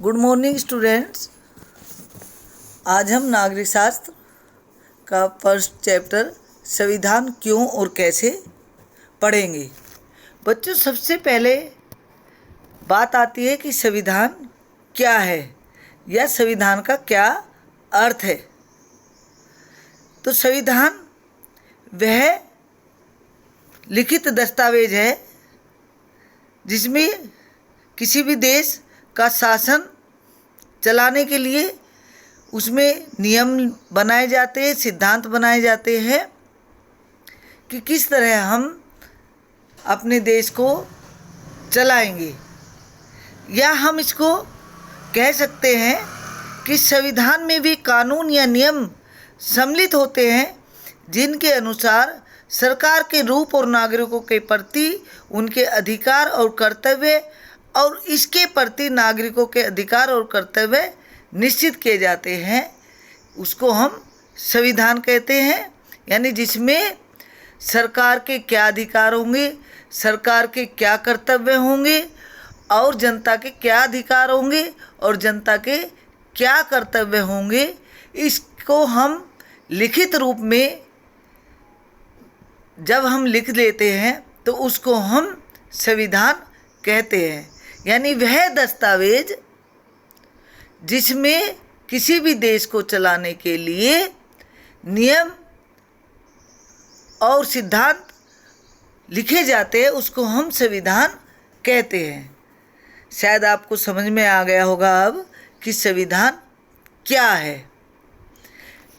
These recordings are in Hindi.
Good morning students. आज हम नागरिक शास्त्र का फर्स्ट चैप्टर संविधान क्यों और कैसे पढ़ेंगे। बच्चों, सबसे पहले बात आती है कि संविधान क्या है या संविधान का क्या अर्थ है। तो संविधान वह लिखित दस्तावेज है जिसमें किसी भी देश का शासन चलाने के लिए उसमें नियम बनाए जाते हैं, सिद्धांत बनाए जाते हैं कि किस तरह हम अपने देश को चलाएंगे। या हम इसको कह सकते हैं कि संविधान में भी कानून या नियम सम्मिलित होते हैं जिनके अनुसार सरकार के रूप और नागरिकों के प्रति उनके अधिकार और कर्तव्य और इसके प्रति नागरिकों के अधिकार और कर्तव्य निश्चित किए जाते हैं। उसको हम संविधान कहते हैं। यानी जिसमें सरकार के क्या अधिकार होंगे, सरकार के क्या कर्तव्य होंगे और जनता के क्या अधिकार होंगे और जनता के क्या कर्तव्य होंगे, इसको हम लिखित रूप में जब हम लिख लेते हैं तो उसको हम संविधान कहते हैं। यानी वह दस्तावेज जिसमें किसी भी देश को चलाने के लिए नियम और सिद्धांत लिखे जाते हैं उसको हम संविधान कहते हैं। शायद आपको समझ में आ गया होगा अब कि संविधान क्या है।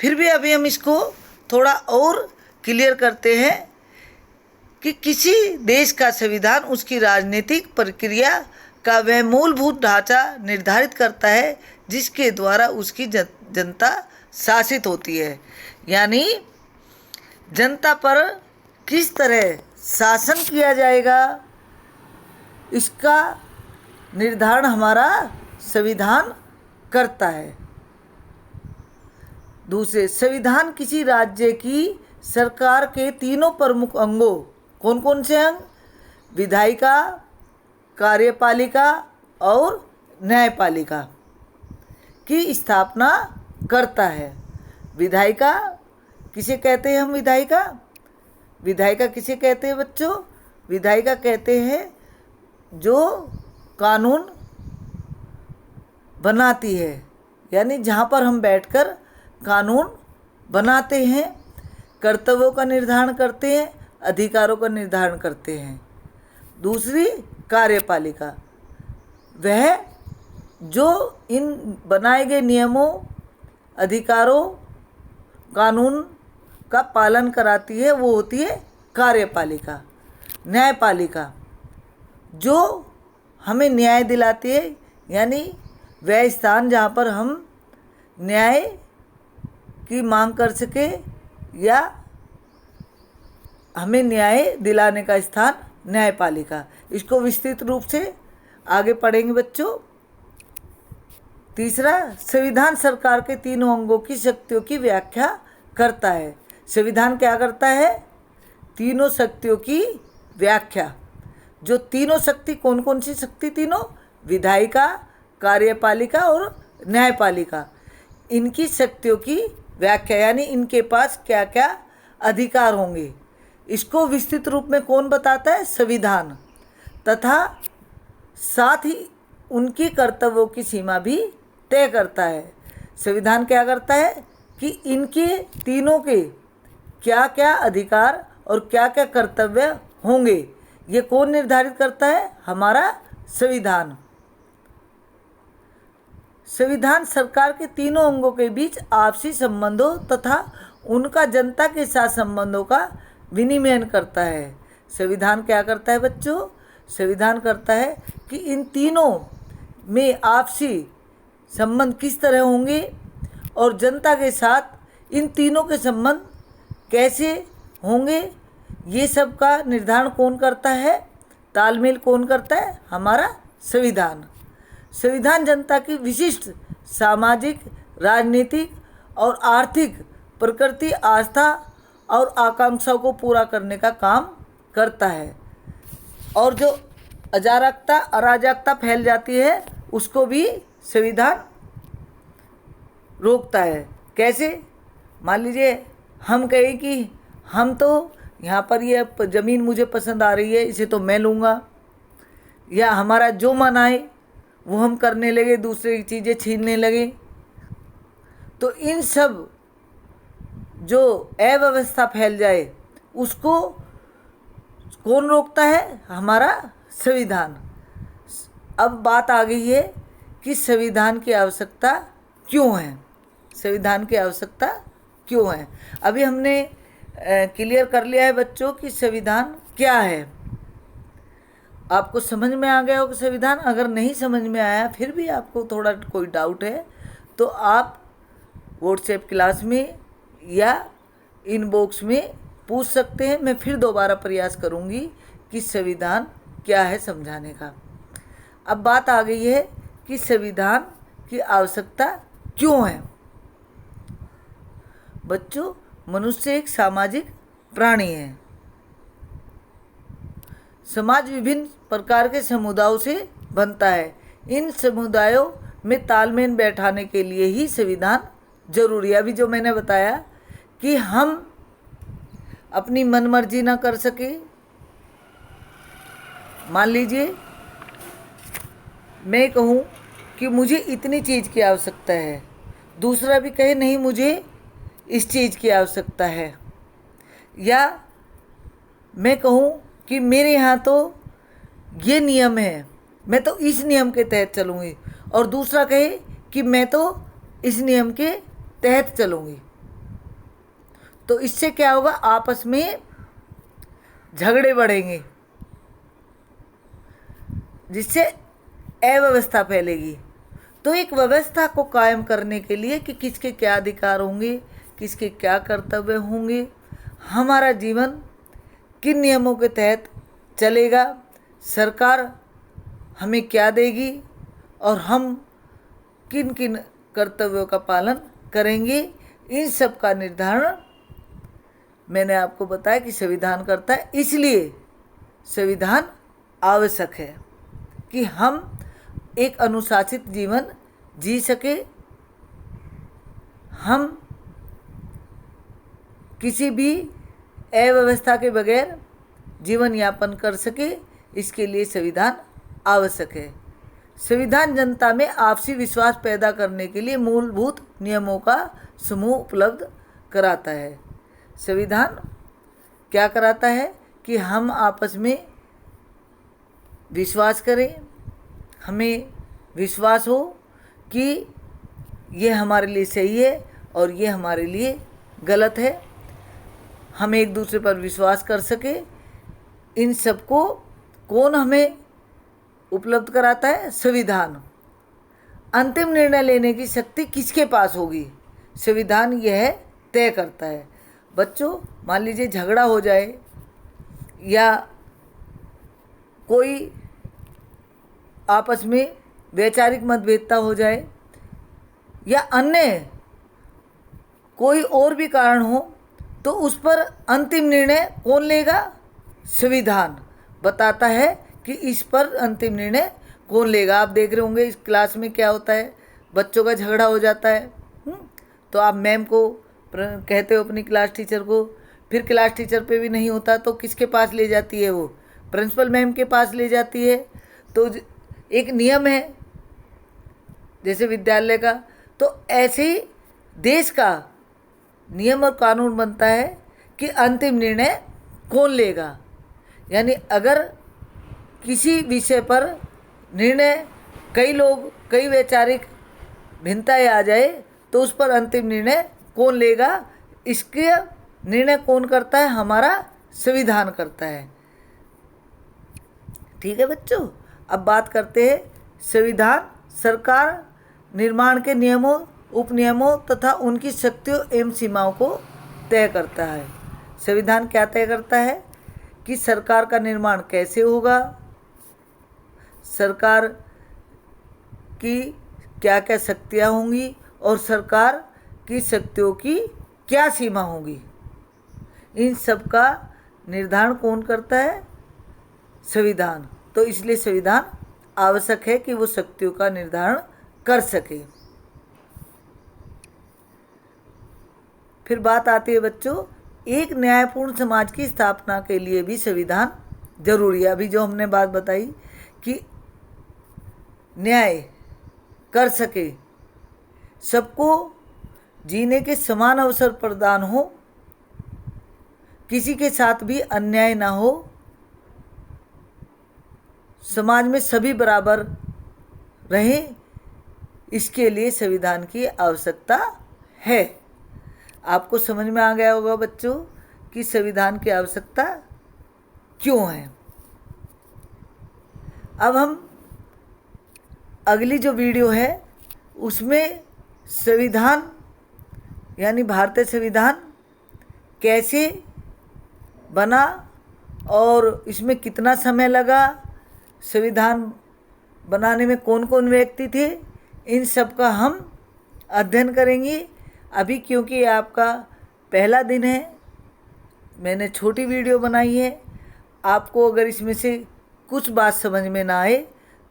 फिर भी अभी हम इसको थोड़ा और क्लियर करते हैं कि किसी देश का संविधान उसकी राजनीतिक प्रक्रिया का वह मूलभूत ढांचा निर्धारित करता है जिसके द्वारा उसकी जनता शासित होती है। यानी जनता पर किस तरह शासन किया जाएगा इसका निर्धारण हमारा संविधान करता है। दूसरे, संविधान किसी राज्य की सरकार के तीनों प्रमुख अंगों, कौन कौन से अंग? विधायिका, कार्यपालिका और न्यायपालिका की स्थापना करता है। विधायिका किसे कहते हैं हम? विधायिका किसे कहते हैं बच्चों? विधायिका कहते हैं जो कानून बनाती है, यानी जहाँ पर हम बैठकर कानून बनाते हैं, कर्तव्यों का निर्धारण करते हैं, अधिकारों का निर्धारण करते हैं। दूसरी, कार्यपालिका, वह जो इन बनाए गए नियमों, अधिकारों, कानून का पालन कराती है वो होती है कार्यपालिका। न्यायपालिका जो हमें न्याय दिलाती है, यानी वह स्थान जहाँ पर हम न्याय की मांग कर सके या हमें न्याय दिलाने का स्थान न्यायपालिका। इसको विस्तृत रूप से आगे पढ़ेंगे बच्चों। तीसरा, संविधान सरकार के तीनों अंगों की शक्तियों की व्याख्या करता है। संविधान क्या करता है? तीनों शक्तियों की व्याख्या। जो तीनों शक्ति, कौन कौन सी शक्ति? तीनों, विधायिका, कार्यपालिका और न्यायपालिका, इनकी शक्तियों की व्याख्या, यानी इनके पास क्या क्या अधिकार होंगे, इसको विस्तृत रूप में कौन बताता है? संविधान। तथा साथ ही उनकी कर्तव्यों की सीमा भी तय करता है। संविधान क्या करता है कि इनके तीनों के क्या क्या अधिकार और क्या क्या कर्तव्य होंगे, ये कौन निर्धारित करता है? हमारा संविधान। संविधान सरकार के तीनों अंगों के बीच आपसी संबंधों तथा उनका जनता के साथ संबंधों का विनिमय करता है। संविधान क्या करता है बच्चों? संविधान करता है कि इन तीनों में आपसी संबंध किस तरह होंगे और जनता के साथ इन तीनों के संबंध कैसे होंगे, ये सब का निर्धारण कौन करता है? तालमेल कौन करता है? हमारा संविधान। संविधान जनता की विशिष्ट सामाजिक, राजनीतिक और आर्थिक प्रकृति, आस्था और आकांक्षाओं को पूरा करने का काम करता है। और जो अराजकता फैल जाती है उसको भी संविधान रोकता है। कैसे? मान लीजिए हम कहें कि हम तो यहाँ पर ये ज़मीन मुझे पसंद आ रही है, इसे तो मैं लूँगा, या हमारा जो मन आए वो हम करने लगे, दूसरे की चीज़ें छीनने लगे, तो इन सब जो अव्यवस्था फैल जाए उसको कौन रोकता है? हमारा संविधान। अब बात आ गई है कि संविधान की आवश्यकता क्यों है, संविधान की आवश्यकता क्यों है। अभी हमने क्लियर कर लिया है बच्चों कि संविधान क्या है। आपको समझ में आ गया होगा संविधान। अगर नहीं समझ में आया, फिर भी आपको थोड़ा कोई डाउट है, तो आप व्हाट्सएप क्लास में या इनबॉक्स में पूछ सकते हैं। मैं फिर दोबारा प्रयास करूंगी कि संविधान क्या है समझाने का। अब बात आ गई है कि संविधान की आवश्यकता क्यों है। बच्चों, मनुष्य एक सामाजिक प्राणी है। समाज विभिन्न प्रकार के समुदायों से बनता है। इन समुदायों में तालमेल बैठाने के लिए ही संविधान जरूरी है। अभी जो मैंने बताया कि हम अपनी मनमर्जी ना कर सके। मान लीजिए मैं कहूँ कि मुझे इतनी चीज़ की आवश्यकता है, दूसरा भी कहे नहीं मुझे इस चीज़ की आवश्यकता है, या मैं कहूँ कि मेरे यहाँ तो ये नियम है, मैं तो इस नियम के तहत चलूँगी, और दूसरा कहे कि मैं तो इस नियम के तहत चलूँगी, तो इससे क्या होगा? आपस में झगड़े बढ़ेंगे, जिससे अव्यवस्था फैलेगी। तो एक व्यवस्था को कायम करने के लिए कि किसके क्या अधिकार होंगे, किसके क्या कर्तव्य होंगे, हमारा जीवन किन नियमों के तहत चलेगा, सरकार हमें क्या देगी, और हम किन किन कर्तव्यों का पालन करेंगे, इन सब का निर्धारण मैंने आपको बताया कि संविधान करता है। इसलिए संविधान आवश्यक है कि हम एक अनुशासित जीवन जी सके, हम किसी भी अव्यवस्था के बगैर जीवन यापन कर सके। इसके लिए संविधान आवश्यक है। संविधान जनता में आपसी विश्वास पैदा करने के लिए मूलभूत नियमों का समूह उपलब्ध कराता है। संविधान क्या कराता है कि हम आपस में विश्वास करें, हमें विश्वास हो कि ये हमारे लिए सही है और ये हमारे लिए गलत है, हम एक दूसरे पर विश्वास कर सके। इन सबको कौन हमें उपलब्ध कराता है? संविधान। अंतिम निर्णय लेने की शक्ति किसके पास होगी? संविधान यह तय करता है। बच्चों, मान लीजिए झगड़ा हो जाए या कोई आपस में वैचारिक मतभेदता हो जाए या अन्य कोई और भी कारण हो, तो उस पर अंतिम निर्णय कौन लेगा? संविधान बताता है कि इस पर अंतिम निर्णय कौन लेगा। आप देख रहे होंगे इस क्लास में क्या होता है, बच्चों का झगड़ा हो जाता है, तो आप मैम को कहते हो, अपनी क्लास टीचर को, फिर क्लास टीचर पे भी नहीं होता तो किसके पास ले जाती है? वो प्रिंसिपल मैम के पास ले जाती है। तो एक नियम है जैसे विद्यालय का, तो ऐसे ही देश का नियम और कानून बनता है कि अंतिम निर्णय कौन लेगा। यानी अगर किसी विषय पर निर्णय कई वैचारिक भिन्नताएं आ जाए तो उस पर अंतिम निर्णय कौन लेगा? इसके निर्णय कौन करता है? हमारा संविधान करता है। ठीक है बच्चों, अब बात करते हैं संविधान सरकार निर्माण के नियमों, उपनियमों तथा उनकी शक्तियों एवं सीमाओं को तय करता है। संविधान क्या तय करता है कि सरकार का निर्माण कैसे होगा, सरकार की क्या क्या शक्तियाँ होंगी और सरकार की शक्तियों की क्या सीमा होगी। इन सब का निर्धारण कौन करता है? संविधान। तो इसलिए संविधान आवश्यक है कि वो शक्तियों का निर्धारण कर सके। फिर बात आती है बच्चों, एक न्यायपूर्ण समाज की स्थापना के लिए भी संविधान जरूरी है। अभी जो हमने बात बताई कि न्याय कर सके, सबको जीने के समान अवसर प्रदान हो, किसी के साथ भी अन्याय ना हो, समाज में सभी बराबर रहें, इसके लिए संविधान की आवश्यकता है। आपको समझ में आ गया होगा बच्चों कि संविधान की आवश्यकता क्यों है। अब हम अगली जो वीडियो है उसमें संविधान यानी भारतीय संविधान कैसे बना और इसमें कितना समय लगा, संविधान बनाने में कौन कौन व्यक्ति थे, इन सब का हम अध्ययन करेंगे। अभी क्योंकि आपका पहला दिन है, मैंने छोटी वीडियो बनाई है। आपको अगर इसमें से कुछ बात समझ में ना आए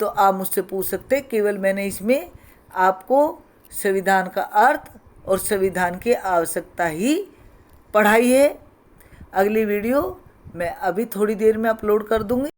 तो आप मुझसे पूछ सकते। केवल मैंने इसमें आपको संविधान का अर्थ और संविधान की आवश्यकता ही पढ़ाई है। अगली वीडियो मैं अभी थोड़ी देर में अपलोड कर दूंगी।